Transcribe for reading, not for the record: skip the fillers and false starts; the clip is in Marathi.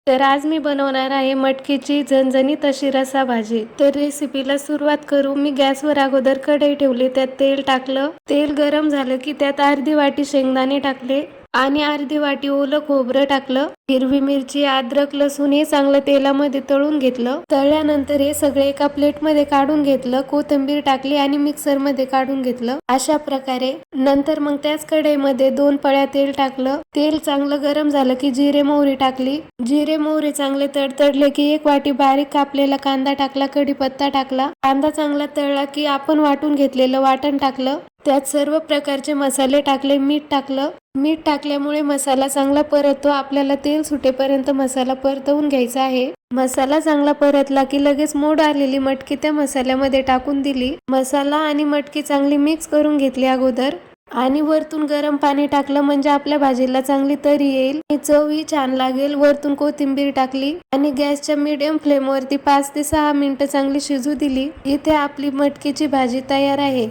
तर आज मी बनवणार आहे मटकीची झणझणीत अशी रस्सा भाजी। तर रेसिपीला सुरुवात करू। मी गॅसवर अगोदर कढई ठेवली, त्यात तेल टाकलं। तेल गरम झालं की त्यात अर्धी वाटी शेंगदाणे टाकले आणि अर्धी वाटी ओलं खोबरं टाकलं। हिरवी मिरची, अद्रक, लसूण हे चांगलं तेलामध्ये तळून घेतलं। तळल्यानंतर हे सगळे एका प्लेटमध्ये काढून घेतलं। कोथिंबीर टाकली आणि मिक्सर मध्ये काढून घेतलं अशा प्रकारे। नंतर मग त्याच कढईमध्ये 2 पळ्या तेल टाकलं। तेल चांगलं गरम झालं की जिरे मोहरी टाकली। जिरे मोहरी चांगले तडतडले की 1 वाटी बारीक कापलेला कांदा टाकला, कढीपत्ता टाकला। कांदा चांगला तळला की आपण वाटून घेतलेलं वाटण टाकलं। त्यात सर्व प्रकारचे मसाले टाकले, मीठ टाकलं। मीठ टाकल्यामुळे मसाला चांगला परततो। आपल्याला तेल सुटेपर्यंत मसाला परतवून घ्यायचा आहे। मसाला चांगला परतला की लगेच मोड आलेली मटकी त्या मसाल्यामध्ये टाकून दिली। मसाला आणि मटकी चांगली मिक्स करून घेतली अगोदर आणि वरतून गरम पाणी टाकलं, म्हणजे आपल्या भाजीला चांगली तरी येईल, चवही छान लागेल। वरतून कोथिंबीर टाकली आणि गॅसच्या मीडियम फ्लेम वरती 5 ते 6 मिनिटं चांगली शिजू दिली। इथे आपली मटकीची भाजी तयार आहे।